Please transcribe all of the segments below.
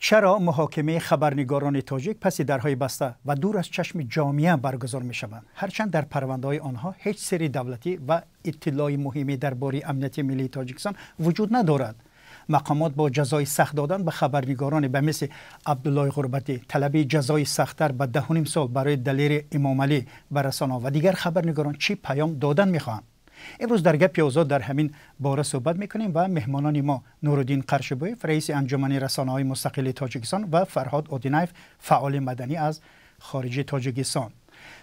چرا محاکمه خبرنگاران تاجیک پس درهای بسته و دور از چشم جامعه برگزار می شوند؟ هرچند در پرونده‌های آنها هیچ سری دولتی و اطلاع مهمی درباره امنیت ملی تاجیکستان وجود ندارد. مقامات با جزای سخت دادن به خبرنگاران به مثل عبدالله غربتی، طلب جزای سخت‌تر به 10.5 سال برای دلیر امام علی به رسانه‌ها و دیگر خبرنگاران چی پیام دادن می‌خواهند؟ امروز در گپ آزاد در همین باره صحبت میکنیم و مهمانان ما نورالدین قرشبویف رئیس انجمن رسانه‌های مستقل تاجیکستان و فرهاد اودینایف فعال مدنی از خارج تاجیکستان.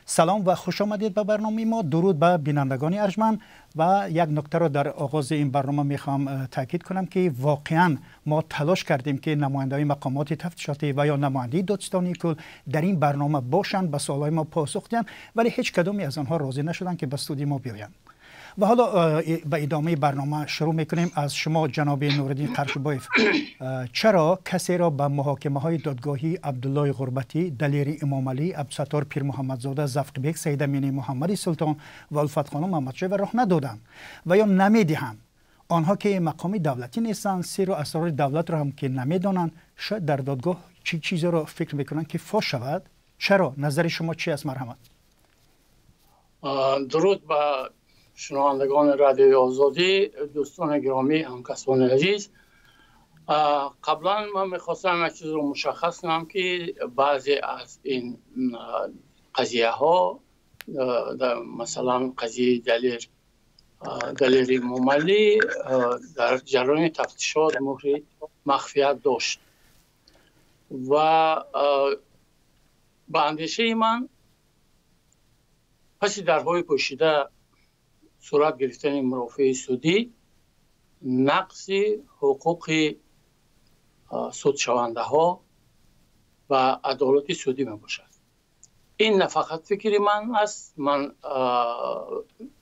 سلام و خوش آمدید به برنامه ما. درود به بینندگان ارجمند و یک نکته را در آغاز این برنامه میخوام تاکید کنم که واقعا ما تلاش کردیم که نماینده‌های مقامات تفتیشاتی و یا نماینده دادستانی کل در این برنامه باشند، به سوالای ما پاسخ دهند، ولی هیچ کدومی از آنها راضی نشدند که به استودیو ما بیایند. و حالا به ادامه برنامه شروع میکنیم. از شما جناب نورالدین قرشبویف، چرا کسی را به محاکمه های دادگاهی عبدالله غربتی، دلیر امام علی، عبدالستار پیر محمدزاده، زفق بیگ، سید امینی محمدی سلطان و الفت خانم محمدشاه راه ندادند و یا نمیدهند؟ آنها که مقام دولتی نیستند، سر و اسرار دولت را هم که نمیدانند، شاید در دادگاه چیزی را فکر میکنند که فاش شود. چرا؟ نظر شما چی است؟ مرحمت. درود به شنوندگان رادیوی آزادی، دوستان گرامی، همکسان عزیز. قبلا من میخواستم یک چیز رو مشخص کنم که بعضی از این قضیه ها، مثلا قضیه دلیر امام علی، در جریان تفتیشات مهر مخفیت داشت و به اندیشه من پس درهای پوشیده صورت گرفتن مرافع سودی، نقض حقوق سودشونده ها و عدالت سودی می باشد. این نه فقط فکر من است. من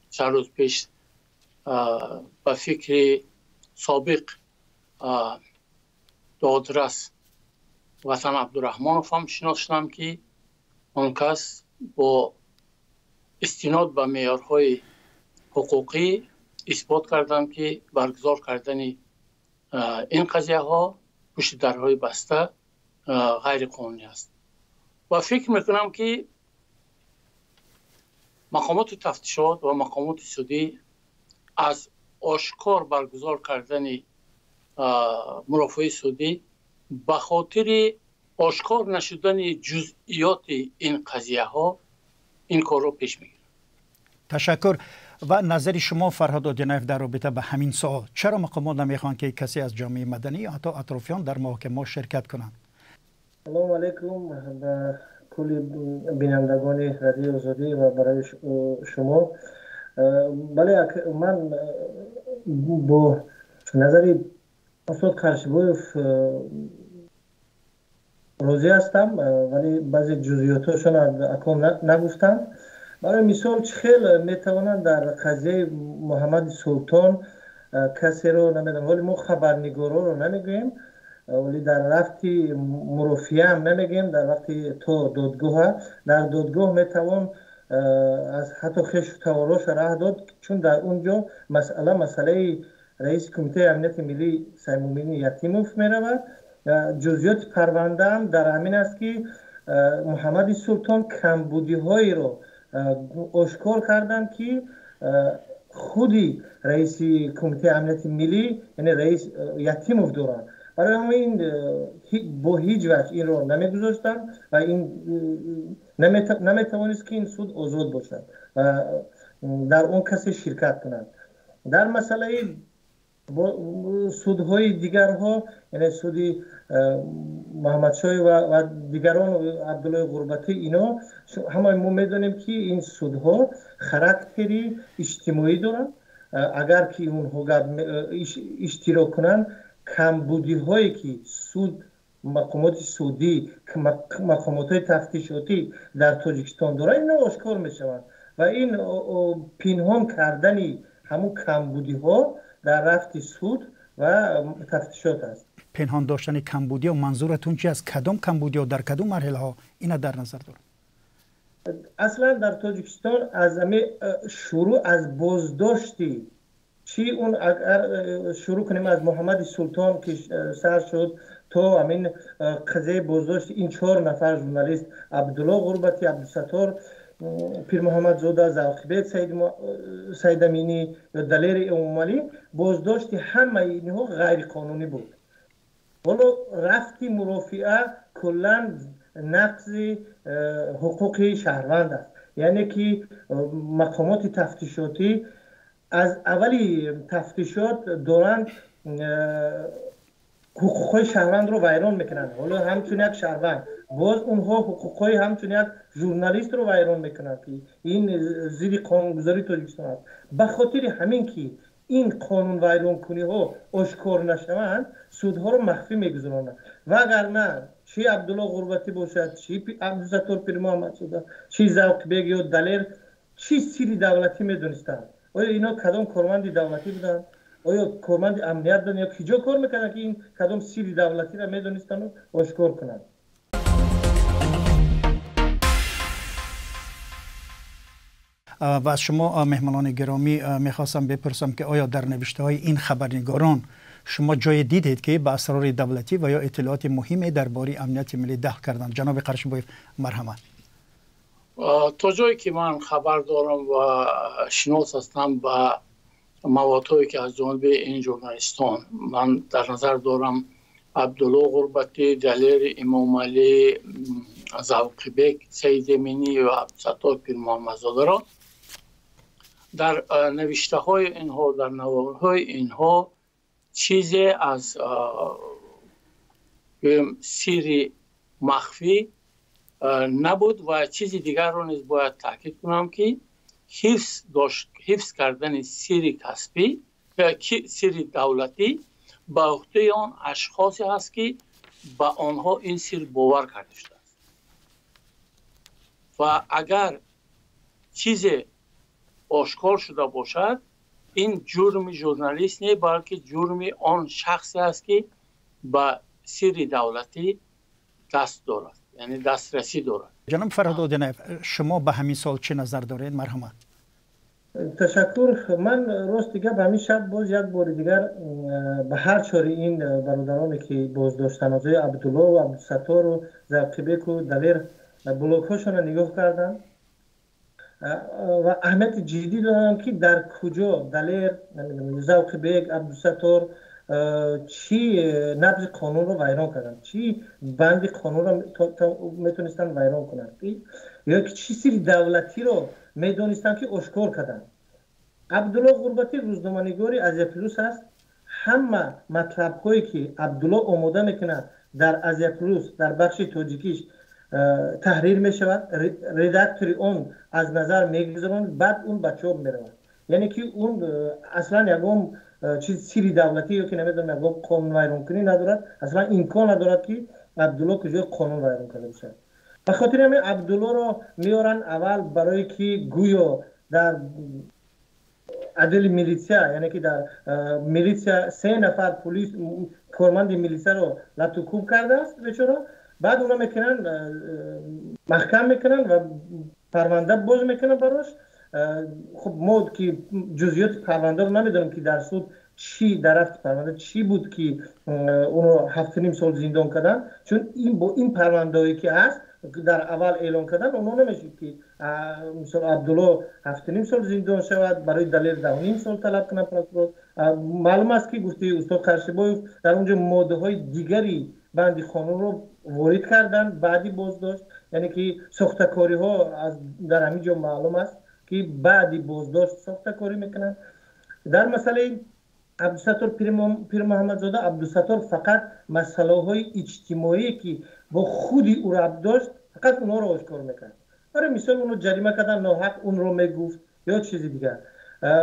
چند روز پیش به فکر سابق دادرس وطن عبدالرحمنوف هم شناختم که آن کس با استناد به معیارهای حقوقی اثبات کردن که برگزار کردن این قضیه ها پشت درهای بسته غیر قانونی است و فکر میکنم که مقامات تفتیشات و مقامات سودی از آشکار برگزار کردن مرافع سودی به خاطر آشکار نشدن جزئیات این قضیه ها این کار رو پیش میگیرن. تشکر. و نظر شما فرهاد اودینایف در رابطه به همین سوال، چرا مقامات نمیخوان که کسی از جامعه مدنی یا حتی اطرافیان در محاکمه شرکت کنند؟ سلام علیکم به کل بینندگان رادیو آزادی و برای شما. بله، من با نظر استاد قرشبویف راضی هستم، ولی بعضی جزئیاتشون اکنون نگفتم. برای مثال چخیل میتوانند در قضیه محمد سلطان کسی رو نمیدونم، ولی ما خبرنگارا رو نمیگیم، ولی در وقتی مرافعه هم نمیگیم، در وقتی تو دادگاه، در دادگاه میتوان از حتی خش و تواراش راه داد، چون در اونجا مسئله رئیس کمیته امنیت ملی سیمومین یتیموف میرود. جزئیات پرونده هم در همین است که محمد سلطان کمبودی هایی رو آشکار کردن که خودی رئیس کمیته امنیت ملی یعنی رئیس یتیموف دارن. برای همین با هیچ وجه این رو نمیگذاشتن و این نمیتوانست که این سود آزاد باشد و در اون کسی شرکت کنند. در مسئله سودهای دیگرها، یعنی سودی محمدشاه و دیگران عبدالله غربتی، اینا همه ما میدونیم که این سودها خاراکتری اجتماعی دارن. اگر که اونها اشتراک کنن، کمبودی هایی که سود مقامات سودی، مقامات تفتیشاتی در تاجیکستان داره، اینا آشکار میشوند و این پنهان کردن همون کمبودی ها در رفت سود و تفتیشات است. پنهان داشتن کمبودی و منظورتون چی است؟ کدام کمبودی و در کدام مرحله ها اینا در نظر دارم؟ اصلا در تاجیکستان از شروع از بازداشتی چی اون اگر شروع کنیم از محمد سلطان که سر شد تو همین قضیه بازداشت این 4 نفر ژورنالیست عبدالله غربتی، عبدالستار پیر محمد زاده، زاوقبیک سید امینی یا دلیر امومالی، بازداشت همه اینها غیر قانونی بود. ولو رفتی مرافعه کلا نقض حقوق شهروند است. یعنی که مقامات تفتیشاتی از اولی تفتیشات دارند حقوقهای شهروند رو ویران میکنند. حالا همچون یک شهروند باز اونها حقوقهای همچون یک ژورنالیست رو ویران میکنند که این زیر قانونگذاری تاجیکستان است. به خاطر همین که این قانون ویران کنی ها آشکار نشوند، سودها رو مخفی میگذارند. و اگر نه چی عبدالله غربتی باشد، چی عبدالستار پیر محمد زاده، چی زاوقبیک یا دلیر، چی سری دولتی میدونستند؟ آیا اینا کدام کارمند دولتی بودن؟ آیا کارمند امنیت بودن یا کجا کار میکنن که این کدام سری دولتی را میدونستن و آشکار کنند؟ و از شما مهمانان گرامی میخواستم بپرسم که آیا در نوشته های این خبرنگاران شما جای دیدید که به اسرار دولتی و یا اطلاعات مهمی درباره امنیت ملی دخل کردند؟ جناب قرشنبویف مرحمت. تا جایی که من خبر دارم و شناس هستم به موادهایی که از جانب این ژورنالیستان من در نظر دارم، عبدالله غربتی، دلیر امامعلی، زاوقبیک سید امینی و عبدالستار پیر محمد زاده را در نوشته های اینها، در نوار های اینها چیزی از سری مخفی نبود. و چیزی دیگر رو نیز باید تاکید کنم که حفظ کردن سری کسبی یا سری دولتی به عهده آن اشخاصی هست که به آنها این سر باور کرده شده است. و اگر چیزی آشکار شده باشد، این جرم ژورنالیست نه، بلکه جرم آن شخصی است که به سری دولتی دست دارد، یعنی دسترسی دارد. جناب فرهاد، شما به همین سال چه نظر دارید؟ مرحمت. تشکر. من راست دیگه به همین شب باز یک بار دیگر به هر چاره این برادرانی که بازداشتن از عبدالله و عبدالستار و زاوقبیک و دلیر بلاک هاشون نگاه کردم و اهمیت جدی دارم که در کجا دلیر، زاوقبیک، عبدالستار چی نبض قانون رو ویران کردن، چی بند قانون رو میتونستن ویران کنن، یا چی سری دولتی رو میدونستن که آشکار کردن. عبدالله غربتی روزنامه‌نگاری آزیا پلوس است. همه مطلب هایی که عبدالله آماده میکنه در آزیا پلوس در بخش تاجیکیش تحریر میشود، ردکتوری اون از نظر میگذارن، بعد اون به چاپ میرود. یعنی که اون اصلا یکم چیز سری دولتی یا که نمیدونم یکم قانون ویران کنی ندارد، اصلا امکان ندارد که عبدالله کجای قانون ویران کرده باشد. به خاطر همین عبدالله رو میارن اول برای که گویا در عدل میلیسیا، یعنی که در میلیسیا 3 نفر پلیس کارمند میلیسیا رو لطوکوب کرده است بیچاره. بعد اونا میکنن محکم میکنن و پرونده باز میکنن براش. خب ما که جزئیات پرونده رو نمیدونم که در سود چی در رفت پرونده چی بود که اونو 7.5 سال زندان کردن، چون این با این پرونده‌ای که هست در اول اعلام کردن اونو نمیشه که مثلا عبدالله 7.5 سال زندان شود، برای دلیر 2.5 سال طلب کنن پروکرور. معلوم است که گفته استاد قرشبویف در اونجا ماده های دیگری بند قانون رو وارد کردن بعدی بازداشت، یعنی که ساختکاری ها از در همین جا معلوم است که بعدی بازداشت ساختکاری میکنن. در مسئله عبدالستار پیر محمد زاده، عبدالستار فقط مسئله های اجتماعی که با خودی او را داشت فقط اونها رو آشکار میکرد. برای مثال اونو جریمه کردن ناحق اون رو میگفت یا چیزی دیگر.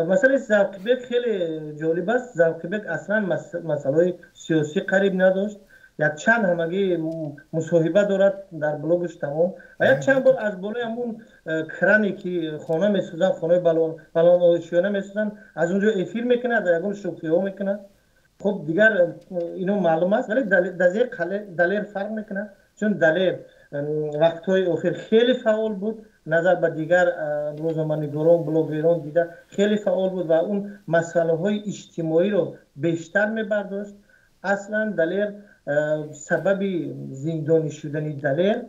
مسئله زاوقبیک خیلی جالب است. زاوقبیک اصلا مسئله سیاسی قریب نداشت. یک چند همگی مصاحبه دارد در بلوگش تمام و یک چند بار از بالای همون کرانی که خانه میسازن، خانه بلان آشیانه میسازن، از اونجا افیر میکنه، در یکون شوخی ها میکنه. خب دیگر اینو معلوم است، ولی دلیر فرق میکنه، چون دلیر وقتهای آخر خیلی فعال بود نظر به دیگر روزنامه‌نگاران بلاگران دیده خیلی فعال بود و اون مسئله های اجتماعی رو بیشتر می‌برداشت. اصلا دلیر سبب زندانی شدن دلیر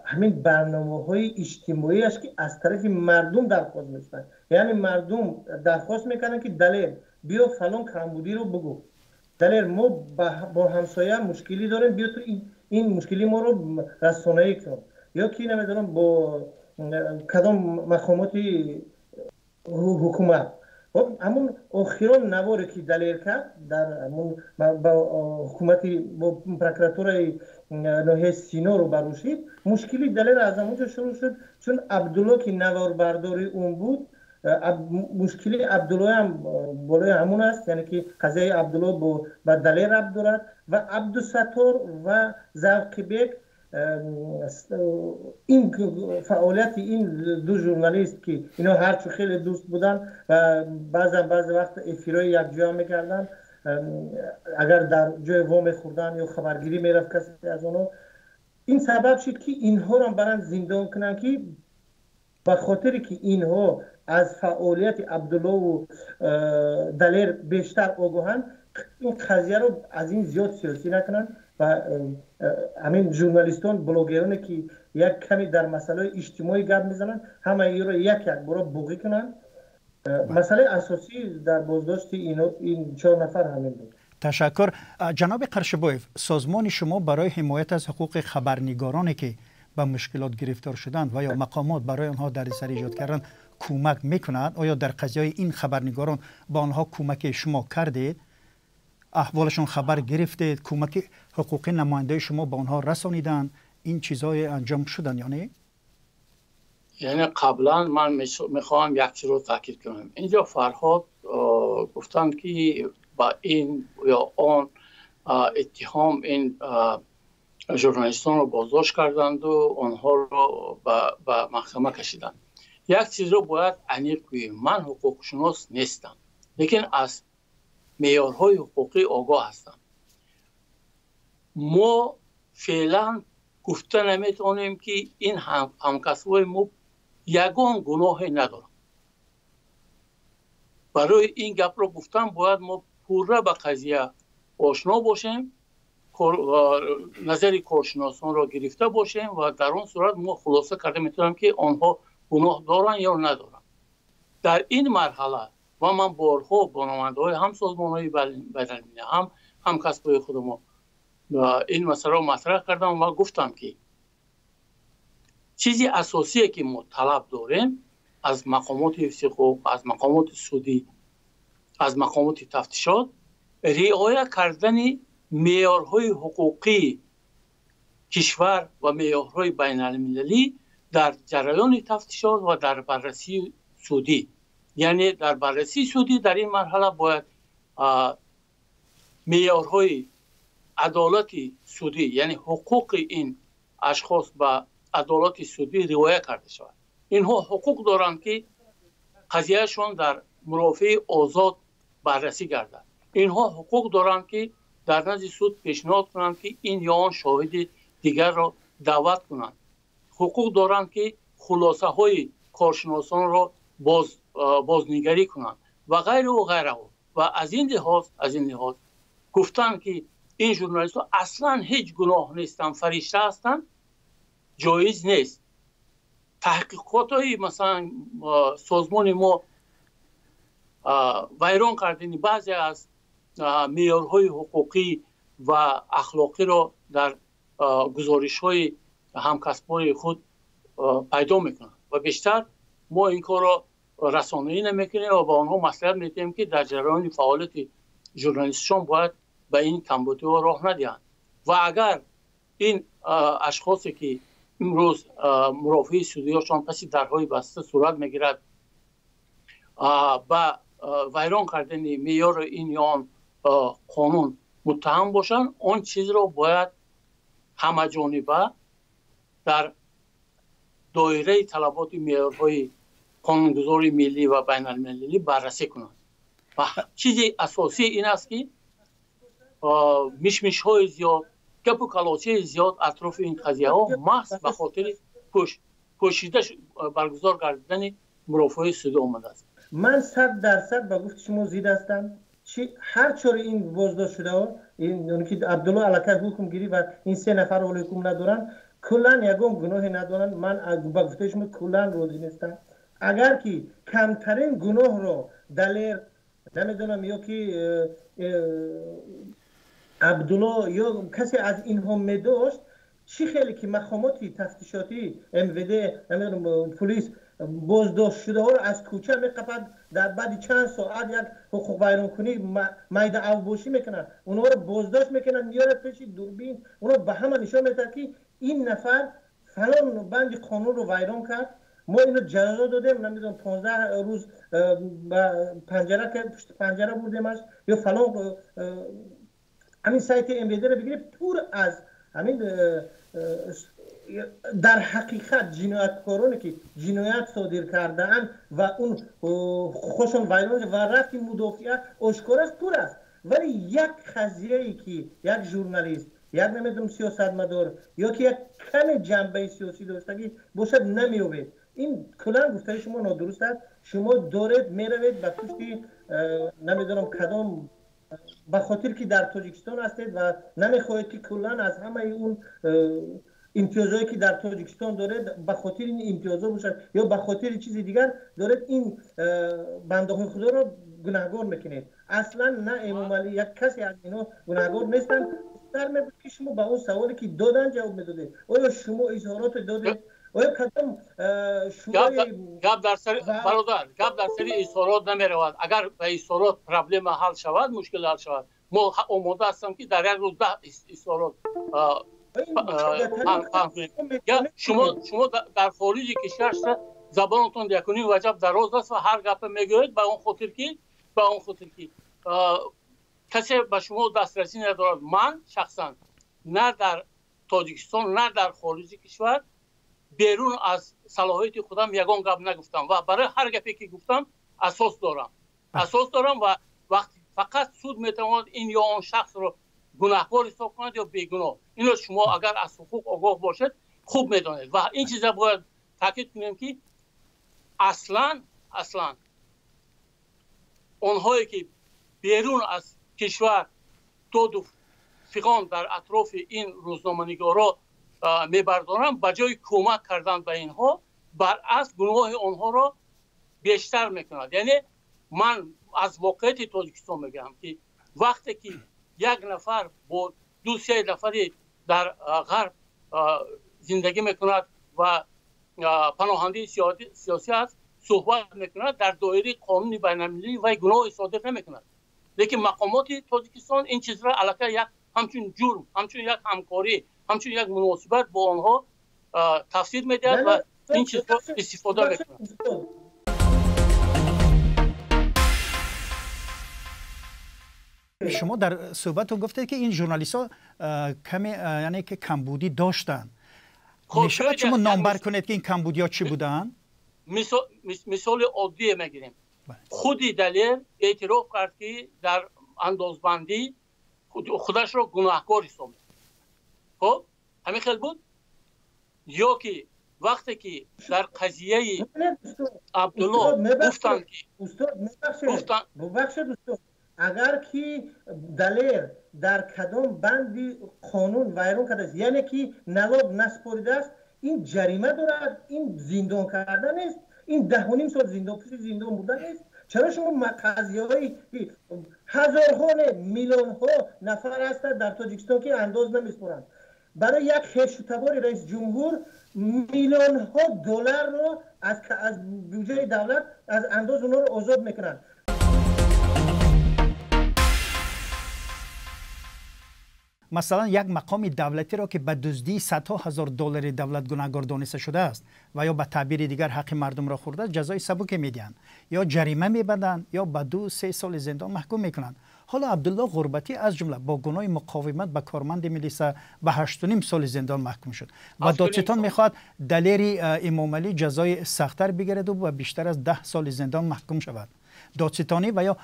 همین برنامه‌های اجتماعی است که از طرف مردم درخواست می‌کنن. یعنی مردم درخواست می‌کنن که دلیر بیا فلان کمبودی رو بگو، دلیر ما با همسایه مشکلی داریم، بیا تو این مشکلی ما رو رسانه‌ای کن، یا کی نمیدونم با کدام مقامات حکومت. همون آخران نواری که دلیر کرد در همون با حکومت با پروکراتور ناحیه سینا رو بروشید، مشکلی دلیر از همونجا شروع شد، چون عبدالله که نوار برداری اون بود، مشکلی عبدالله هم بالای همون است، یعنی که قضیه عبدالله با دلیر ربط دارد و عبدالستار و زوقی بیگ. این فعالیت این دو ژورنالیست که اینا هرچو خیلی دوست بودن و بعضی وقت افیرای یک جا میکردن، اگر در جای وام خوردن یا خبرگیری میرفت کسی از اونا، این سبب شد که اینها رو برن زندان کنن، که به خاطر که اینها از فعالیت عبدالله و دلیر بیشتر آگاهن، این قضیه رو از این زیاد سیاسی نکنن و همین ژورنالیستان بلاگرانی که یک کمی در مسائل اجتماعی گپ میزنن همه این رو یک بار بوقی کنن. مسئله اساسی در بازداشت این 4 نفر همین بود. تشکر. جناب قرشبویف، سازمان شما برای حمایت از حقوق خبرنگارانی که به مشکلات گرفتار شدند و یا مقامات برای آنها دردسر ایجاد کردن کمک میکنند؟ آیا در قضیه این خبرنگاران با آنها کمک شما کردید؟ احوالشون خبر گرفتید؟ کمک حقوقی نماینده شما با آنها رسانیدن؟ این چیزای انجام شدن یا نه؟ یعنی قبلا من میخوام یک چیز رو تاکید کنم. اینجا فرهاد گفتند که با این یا آن اتهام این ژورنالیستان رو بازداشت کردند و آنها رو به محکمه کشیدند. یک چیز رو باید عمیق بگویم، من حقوق شناس نیستم، لیکن از معیارهای حقوقی آگاه هستم. ما فعلا گفته نمیتونیم که این همکسبای ما یگان گناهی ندارن. برای این گپ رو گفتم باید ما پوره به قضیه آشنا باشیم، نظر کارشناسان را گرفته باشیم و در اون صورت ما خلاصه کرده میتونم که آنها گناه دارن یا ندارن. در این مرحله و من بارها با نماینده‌های هم سازمان‌های بین‌المللی هم کسب‌های خودم این مسئله رو مطرح کردم و گفتم که چیزی اساسیه که ما طلب داریم از مقامات حفظ حقوق، از مقامات سودی، از مقامات تفتیشات، رعایت کردن معیارهای حقوقی کشور و معیارهای بین‌المللی در جریان تفتیشات و در بررسی سودی. یعنی در بررسی سودی در این مرحله باید معیارهای عدالت سودی، یعنی حقوق این اشخاص به عدالت سودی رعایت کرده شود. اینها حقوق دارند که قضیهشون در مرافع آزاد بررسی گردد. اینها حقوق دارند که در نزد سود پیشنهاد کنند که این یا آن شاهد دیگر را دعوت کنند. حقوق دارند که خلاصه های کارشناسان را بازنگری کنند و غیره و غیره. و از این لحاظ گفتن که این ژورنالیست ها اصلا هیچ گناه نیستن، فرشته هستن، جایز نیست. تحقیقات های مثلا سازمان ما ویران کردن بعضی از معیارهای حقوقی و اخلاقی را در گزارش های همکسبای خود پیدا میکنن و بیشتر ما این کار را رسانه‌ای نمیکنیم و با آنها مصلحت میدیم که در جریان فعالیت ژورنالیستشون باید به این کمبودی ها راه ندهند. و اگر این اشخاصی که امروز مرافع سودی هاشون پس درهای بسته صورت میگیرد با ویران کردن معیار این یا آن قانون متهم باشن، آن چیز را باید همه جانبه در دایره طلبات معیارهای قانونگذاری ملی و بین المللی بررسی کنند. و چیزی اساسی این است که میشمیش های زیاد، گپ و کلاچه زیاد اطراف این قضیه ها محض به خاطر پوشیده برگزار کردن مرافعه سوده اومده است. من 100% با گفت شما زید هستم. هر چور این بازداشت شده ها، این که عبدالله علاکه حکم گیری و این 3 نفر ولی حکم ندارن، کلان یگم گناه ندارن. من با گفته شما کلان روزی نیستم. اگر که کمترین گناه رو دلیر نمیدونم یا که عبدالله یا کسی از اینها میداشت، چی خیلی که مقامات تفتیشاتی MVD نمیدونم پلیس بازداشت شده ها رو از کوچه میقپد، در بعد چند ساعت یک حقوق بیرونکنی میده اوباشی میکنن، اونها رو بازداشت میکنن، میاره پیش دوربین، اونها به همه نشان میده که این نفر فلان بند قانون رو ویران کرد. ما اینو جزا دادیم، نمیدونم 15 روز پنجره که پشت پنجره بردیمش یا فلان. همین سایت MVD رو بگیری پر از همین در حقیقت جنایتکارانی که جنایت صادر کرده‌اند و اون خوشون ویران و رفت مدافعه آشکار است، پر است. ولی یک قضیه‌ای که یک ژورنالیست، یک نمیدونم سیاستمدار یا که یک کم جنبه سیاسی داشتگی باشد نمی‌یابد. این کلا گفته شما نادرست است. شما دارید میروید به پشت نمیدونم کدام، به خاطر که در تاجیکستان هستید و نمیخواهید که کلا از همه اون امتیازهایی که در تاجیکستان دارید به خاطر این امتیازها باشد یا به خاطر چیز دیگر دارید این بنده‌های خدا رو گناهکار میکنید. اصلا نه امام علی یک کسی از اینا گناهکار نیستن. در میبود که شما به اون سوالی که دادن جواب میدادید. آیا شما اظهارات دادید؟ آیا کدام گپ در سر برادر گپ در سر اظهارات نمیرود. اگر به اظهارات پرابلم حل شود، مشکل حل شود، ما آماده هستم که در یک روز 10 اظهارات شما در خارج کشور زبانتون یکنین وجب دراز است و هر گپ میگوید به اون خاطر که کسی به شما دسترسی ندارد. من شخصا نه در تاجیکستان نه در خارج کشور بیرون از صلاحیت خودم یگان گپ نگفتم و برای هر گپی که گفتم اساس دارم و وقتی فقط سود میتواند این یا آن شخص رو گناهکار حساب کند یا بیگناه. اینو شما اگر از حقوق آگاه باشد خوب میدانید و این چیزا باید تاکید کنیم که اصلا اونهایی که بیرون از کشور دو فیغان در اطراف این روزنامه‌نگارا میبردارن، به جای کمک کردن به اینها برعکس گناه آنها را بیشتر میکند. یعنی من از واقعیت تاجیکستان میگم که وقتی که یک نفر با 2-3 نفری در غرب زندگی میکند و پناهنده سیاسی است صحبت میکند، در دایره قانون بین‌المللی و گناه صادر نمیکند. لیکن مقامات تاجیکستان این چیز را علاقه یک همچون جرم، همچون یک همکاری، همچون یک مناسبت با آنها تفسیر میدهد و این چیز را استفاده میکند. شما در صحبتتون گفتید که این ژورنالیست‌ها کمی یعنی که کمبودی داشتن. میشه شما نامبر کنید که این کمبودی‌ها چی بودن؟ مثال عادی میگیریم. خودی دلیل اعتراف کرد که در اندازبندی خودش را گناهکار حساب می‌کرد. خب همین خیلی بود. یا که وقتی که در قضیه عبدالله گفتن که اگر که دلیر در کدام بندی قانون ویران کرده است، یعنی که نلاب نسپاریده است، این جریمه دارد، این زندان کردن است، این 10.5 سال زندان بودن است. چرا شما قضیه‌های هزارها میلیون ها نفر هستند در تاجیکستان که انداز نمیسپارند؟ برای یک خشتبار رئیس جمهور میلیون ها دلار رو از بودجه دولت از انداز اونها رو آزاد میکنند. مثلا یک مقام دولتی را که به دزدی صدها هزار دلار دولت گناهکار دانسته شده است و یا به تعبیر دیگر حق مردم را خورده است، جزای سبک میدن یا جریمه میبندند یا به 2-3 سال زندان محکوم میکنند. حالا عبدالله غربتی از جمله با گناه مقاومت به کارمند ملیسا به 8.5 سال زندان محکوم شد و دادستان میخواد دلیر امام علی جزای سخت‌تر بگیرد و بیشتر از 10 سال زندان محکوم شود. دادستانی و یا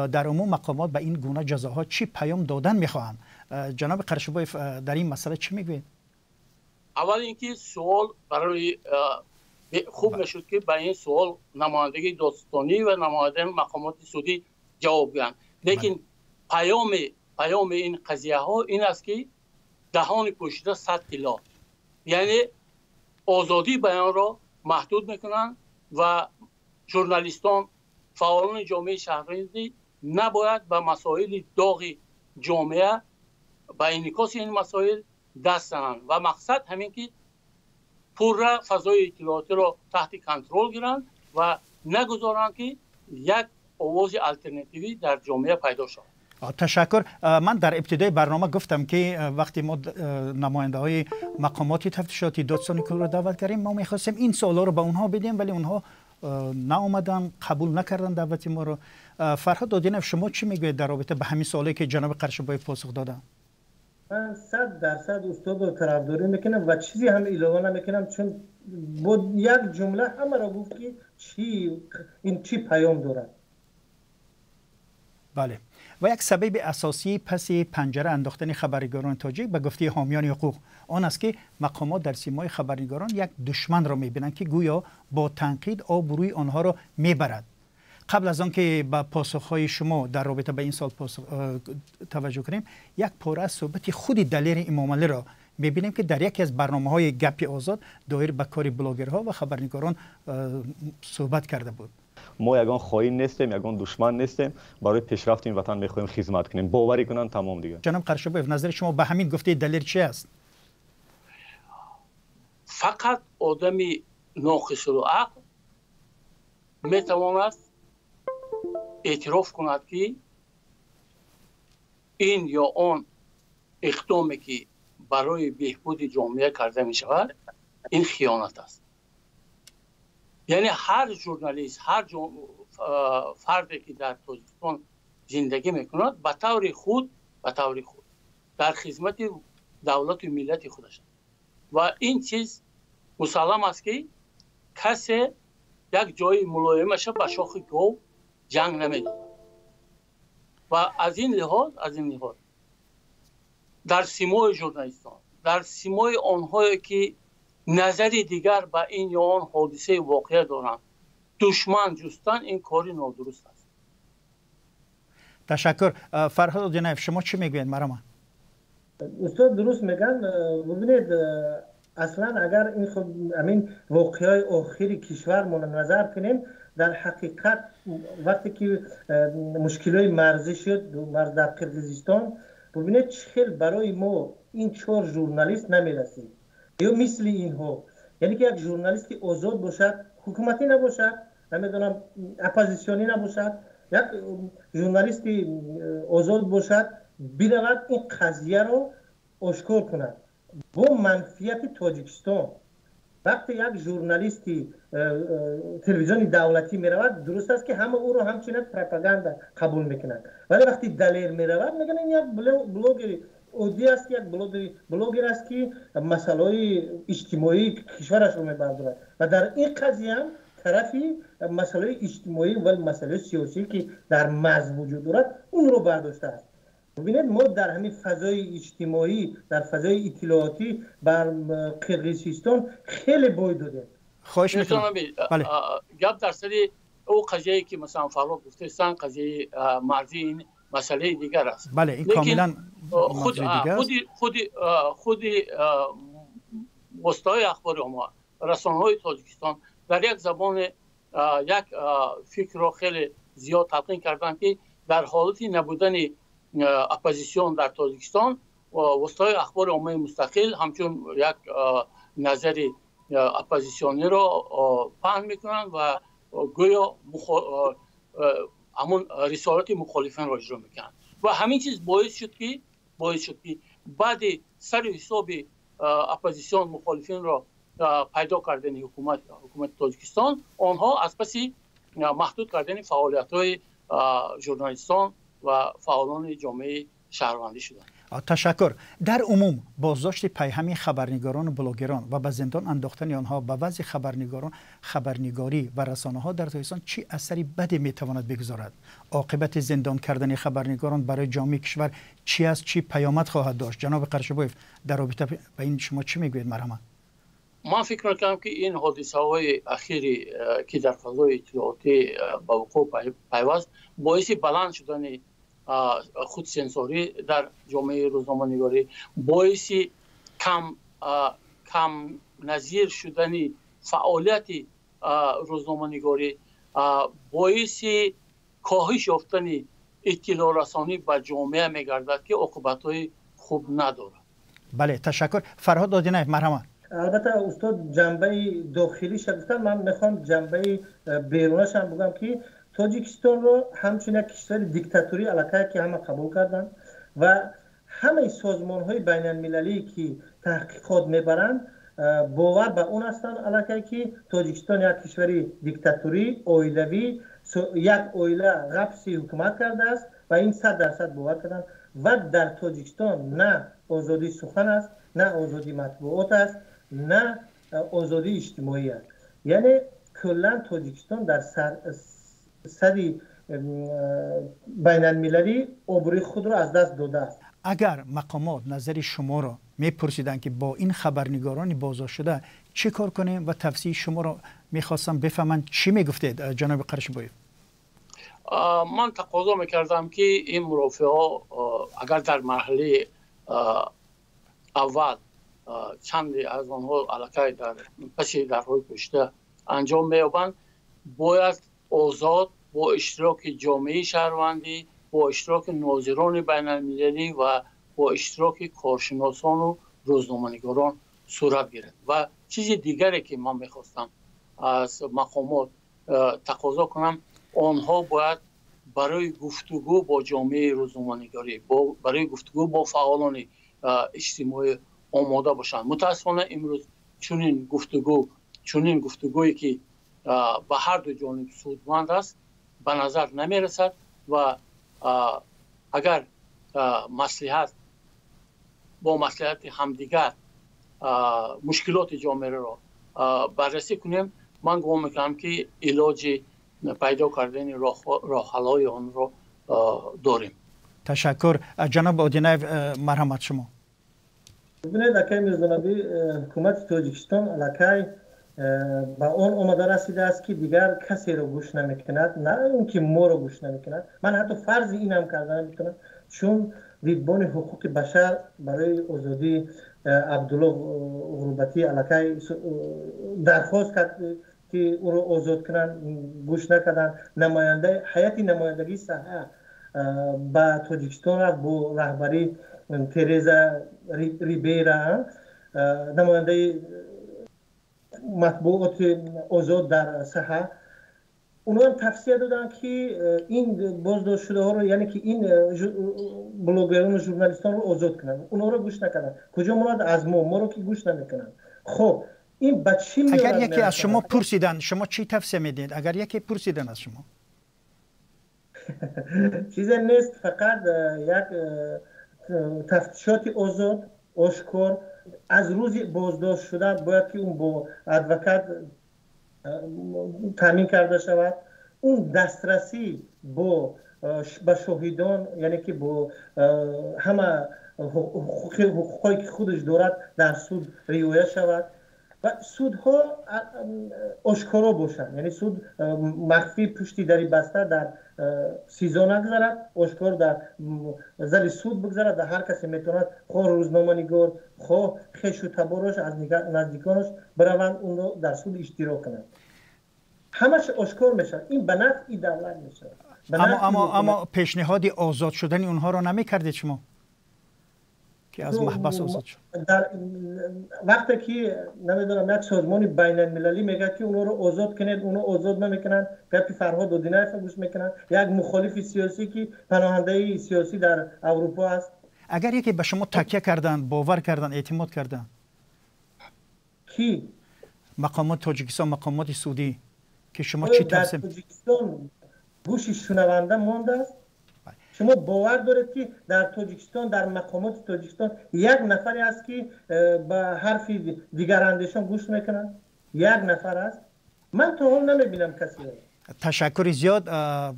در عموم مقامات به این گونه جزاها چی پیام دادن میخواهند؟ جناب قرشبایف در این مسئله چی میگوید؟ اول اینکه سوال برای خوب نشد که به این سوال نمایندگی دادستانی و نماینده مقامات سعودی جواب دهند. لیکن پیام این قضیه ها این است که دهان پوشیده 100 طلا، یعنی آزادی بیان را محدود میکنند و ژورنالیستان، فعالان جامعه شهروندی نباید به مسائل داغ جامعه به انعکاس این مسائل دست زنند و مقصد همین که پورا فضای اطلاعاتی را تحت کنترل گیرند و نگذارند که یک آواز الटरनेटिवی در جامعه پیدا شود. تشکر. من در ابتدای برنامه گفتم که وقتی ما نماینده های مقامات تفتیشاتی دادستانی رو دعوت کردیم، ما میخواستیم این سوالا رو به اونها بدیم ولی اونها ناآمدن، قبول نکردن دعوت ما رو. فرهاد دادینف، شما چی میگوید در رابطه به همین سوالی که جناب قرشبایی پاسخ دادن؟ من 100% استاد رو طرفداری میکنم و چیزی هم اضافه نمیکنم، چون با یک جمله همه را گفت که این چی پیام داره. بله. و یک سبب اساسی پس پنجره انداختن خبرنگاران تاجیک به گفته حامیان حقوق آن است که مقامات در سیمای خبرنگاران یک دشمن را میبینند که گویا با تنقید آبروی آنها را میبرد. قبل از آن که به پاسخهای شما در رابطه به این سال توجه کنیم، یک پاره از صحبت خود دلیر امامعلی را میبینیم که در یکی از برنامه‌های گپ آزاد دایر به کار بلاگرها و خبرنگاران صحبت کرده بود. ما یگان خائن نیستیم، یگان دشمن نیستیم، برای پیشرفت این وطن میخوایم خدمت کنیم. باوری کنن تمام دیگه. جناب قرشبایف، نظر شما به همین گفته دلیل چی است؟ فقط آدمی ناقص العقل میتواند اعتراف کند که این یا آن اقدامی که برای بهبود جامعه کرده می شود این خیانت است. یعنی هر ژورنالیست، هر فردی که در تاجیکستان زندگی میکند به طور خود در خدمت دولت و ملت خودش و این چیز مسلم است که کسی یک جای ملایمش به شاخ گاو جنگ نمیداد و از این لحاظ در سیمای ژورنالیستان، در سیمای آنهایی که نظر دیگر به این یا آن حادثه واقعه دارند دشمن جستن، این کاری نادرست است. تشکر. فرهاد دینایف، شما چی میگوید مرام؟ استاد درست میگن. ببینید اصلا اگر این همین واقعه آخری کشورمون نظر کنیم، در حقیقت وقتی که مشکلات مرزی شد، مرز در قرقیزستان، ببینید چخیل برای ما این 4 ژورنالیست نمیرسید یا مثل اینها. یعنی که یک ژورنالیست که آزاد باشد، حکومتی نباشد، نمیدونم اپوزیسیونی نباشد، یک ژورنالیست که آزاد باشد برود این قضیه رو آشکار کند با منفیت تاجیکستان. وقتی یک ژورنالیستی تلویزیون دولتی میرود، درست است که همه او رو همچنین پروپاگاندا قبول میکنند، ولی وقتی دلیر میرود میگن این یک بلوگر اودی است، یک بلوگر است که مسائل اجتماعی کشورش رو میبردارد و در این قضیه هم طرفی مسائل اجتماعی و مسائل سیاسی که در مرز وجود دارد اون رو برداشته است. ببینید ما در همین فضای اجتماعی، در فضای اطلاعاتی بر قرقیزستان خیلی بوی داده. خواهش میکنم. بله. گپ در سر او قضیه‌ای که مثلا فرهاد گفته است، قضیه مرزی این مسئله دیگر است. بله، این کاملا خود وسایل اخباری ما، رسانه‌های تاجیکستان در یک زبان یک فکر را خیلی زیاد تلقین کردند که در حالت نبودن اپوزیسیون در تاجیکستان وسایل اخبار عمومی مستقل همچون یک نظر اپوزیسیونی را پهن میکنند و گویا همون رسالت مخالفین را اجرا میکنند و همین چیز باعث شد که بعد سر حساب اپوزیسیون مخالفین را پیدا کردن حکومت تاجیکستان، آنها از پس محدود کردن فعالیت‌های ژورنالیستان و فعالان جامعه شهروندی شدند. تشکر. در عموم بازداشت پیهمی خبرنگاران و بلاگران و به زندان انداختن آنها به وضع خبرنگاری و رسانه‌ها در تاجیکستان چی اثری بدی میتواند بگذارد؟ عاقبت زندان کردن خبرنگاران برای جامعه کشور چی است؟ چی پیامد خواهد داشت؟ جناب قرشبایف، در رابطه با این شما چی میگوید مرحمت؟ من فکر میکنم که این حادثه های اخیری که در فضای اطلاعاتی به وقوع پیوست باعث بلند شدن خود سنسوری در جامعه روزنامه‌نگاری، باعث کم نظیر شدن فعالیت روزنامه‌نگاری، باعث کاهش یافتن اطلاع رسانی به جامعه میگردد که عاقبت‌های خوب ندارد. بله تشکر. فرهاد دادینه مرحبا. البته استاد جنبه داخلیش گفتن، من میخوام جنبه بیرونش هم بگم که تاجیکستان رو همچون یک کشور دیکتاتوری علاقه که همه قبول کردن و همه سازمان های بین المللی که تحقیقات میبرند باور به اون هستند علاقه که تاجیکستان یک کشوری دیکتاتوری اویلوی، یک اویله قبضی حکومت کرده است و این 100% باور کردن و در تاجیکستان نه آزادی سخن است، نه آزادی مطبوعات است، نه آزادی اجتماعی است. یعنی کلا تاجیکستان در صدی بین المللی عبوری خود را از دست داده است. اگر مقامات نظر شما را میپرسیدن که با این خبرنگاران بازداشت شده چی کار کنیم و تفسیر شما را میخواستم بفهمن، چی میگفتید جناب قرشبویف؟ من تقاضا میکردم که این مرافعه ها اگر در مرحله اول چند از آنها علاقه در پس درهای پشته انجام می‌یابند، باید آزاد با اشتراک جامعه شهروندی، با اشتراک ناظران بین المللی و با اشتراک کارشناسان و روزنامه‌نگاران صورت گیرد. و چیز دیگری که من میخواستم از مقامات تقاضا کنم، آنها باید برای گفتگو با جامعه روزنامه‌نگاری، برای گفتگو با فعالان اجتماعی آماده باشند. متاسفانه امروز چنین گفتگویی که به هر دو جانب سودمند است به نظر نمی رسد و اگر با مصلحت همدیگر مشکلات جامعه را بررسی کنیم، من گمان میکنم که علاج پیدا کردن راه حل‌های آن را داریم. تشکر. جناب اودینایف مرحمت شما. ببینید اکای میرزانبی، حکومت تاجیکستان علاقه با اون آمده رسیده است که دیگر کسی رو گوش نمیکند، نه اون که ما رو گوش نمیکند. من حتی فرض اینم کردن میتونم، چون دیدبان حقوق بشر برای آزادی عبدالله غربتی علاقه درخواست کرد که او رو آزاد کنن، گوش نکردن. نمایندگی صحه با تاجیکستان رفت با رهبری تریزا ریبیرا، نماینده مطبوعات آزاد در صحه، اونا هم تفسیر دادن که این بازداشت شده ها رو، یعنی که این بلوگران و ژورنالیستان رو آزاد کنن. اونا رو گوش نکردن. کجا مراد از ما رو که گوش نمیکنن. خب این به چی میاد؟ اگر یکی از شما پرسیدن شما چی تفسیر میدید؟ اگر یکی پرسیدن از شما چیزی نیست، فقط یک تفتیشات آزاد آشکار از روز بازداشت شده باید که اون با ادوکات تامین کرده شود. اون دسترسی با شاهدان، یعنی که با همه حقوقی که خودش دارد در سود رعایت شود و سودها آشکارا باشند. یعنی سود مخفی پشتی دری بسته در سیزا نگذارد، آشکار در زل سود بگذارد. در هر کسی میتواند خواه روزنامه‌نگار، خواه خویش و تبارش از نزدیکانش بروند اون رو در سود اشتراک کنند. همش آشکار میشه. این به نفع دولت میشه. اما پیشنهاد آزاد شدن اونها رو نمیکردید شما که از محبس آزاد شد؟ در وقتی که نمیدونم یک سازمان بین المللی میگه که اونا رو آزاد کنید، اونا آزاد نمیکنن، گپی فرهاد دودینایف گوش میکنن، یک مخالف سیاسی که پناهنده سیاسی در اروپا است. اگر یکی به شما تکیه کردن، باور کردن، اعتماد کردن، کی؟ مقامات تاجیکستان، مقامات سعودی، که شما چی تفسیر؟ در تاجیکستان گوش شنونده مانده است. شما باور دارید که در تاجیکستان، در مقامات تاجیکستان یک نفری است که به حرف دیگر اندیشان گوش میکنن؟ یک نفر است؟ من تا حال نمیبینم کسی. تشکر زیاد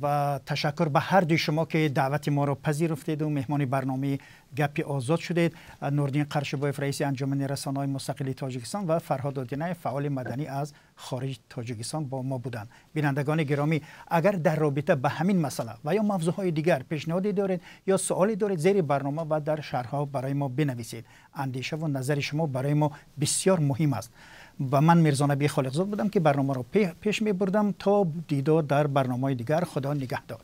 و تشکر به هر دوی شما که دعوت ما را پذیرفتید و مهمان برنامه گپی آزاد شدید. نوردین قرشبایف رئیس انجمن رسانه‌های مستقل تاجیکستان و فرهاد آدینه فعال مدنی از خارج تاجیکستان با ما بودند. بینندگان گرامی، اگر در رابطه به همین مسئله و یا موضوعهای دیگر پیشنهادی دارید یا سوالی دارید، زیر برنامه و در شرح‌ها برای ما بنویسید. اندیشه و نظر شما برای ما بسیار مهم است. و من میرزا نبی خالقزاد بودم که برنامه را پیش می بردم. تا دیدار در برنامه دیگر. خدا نگهدار.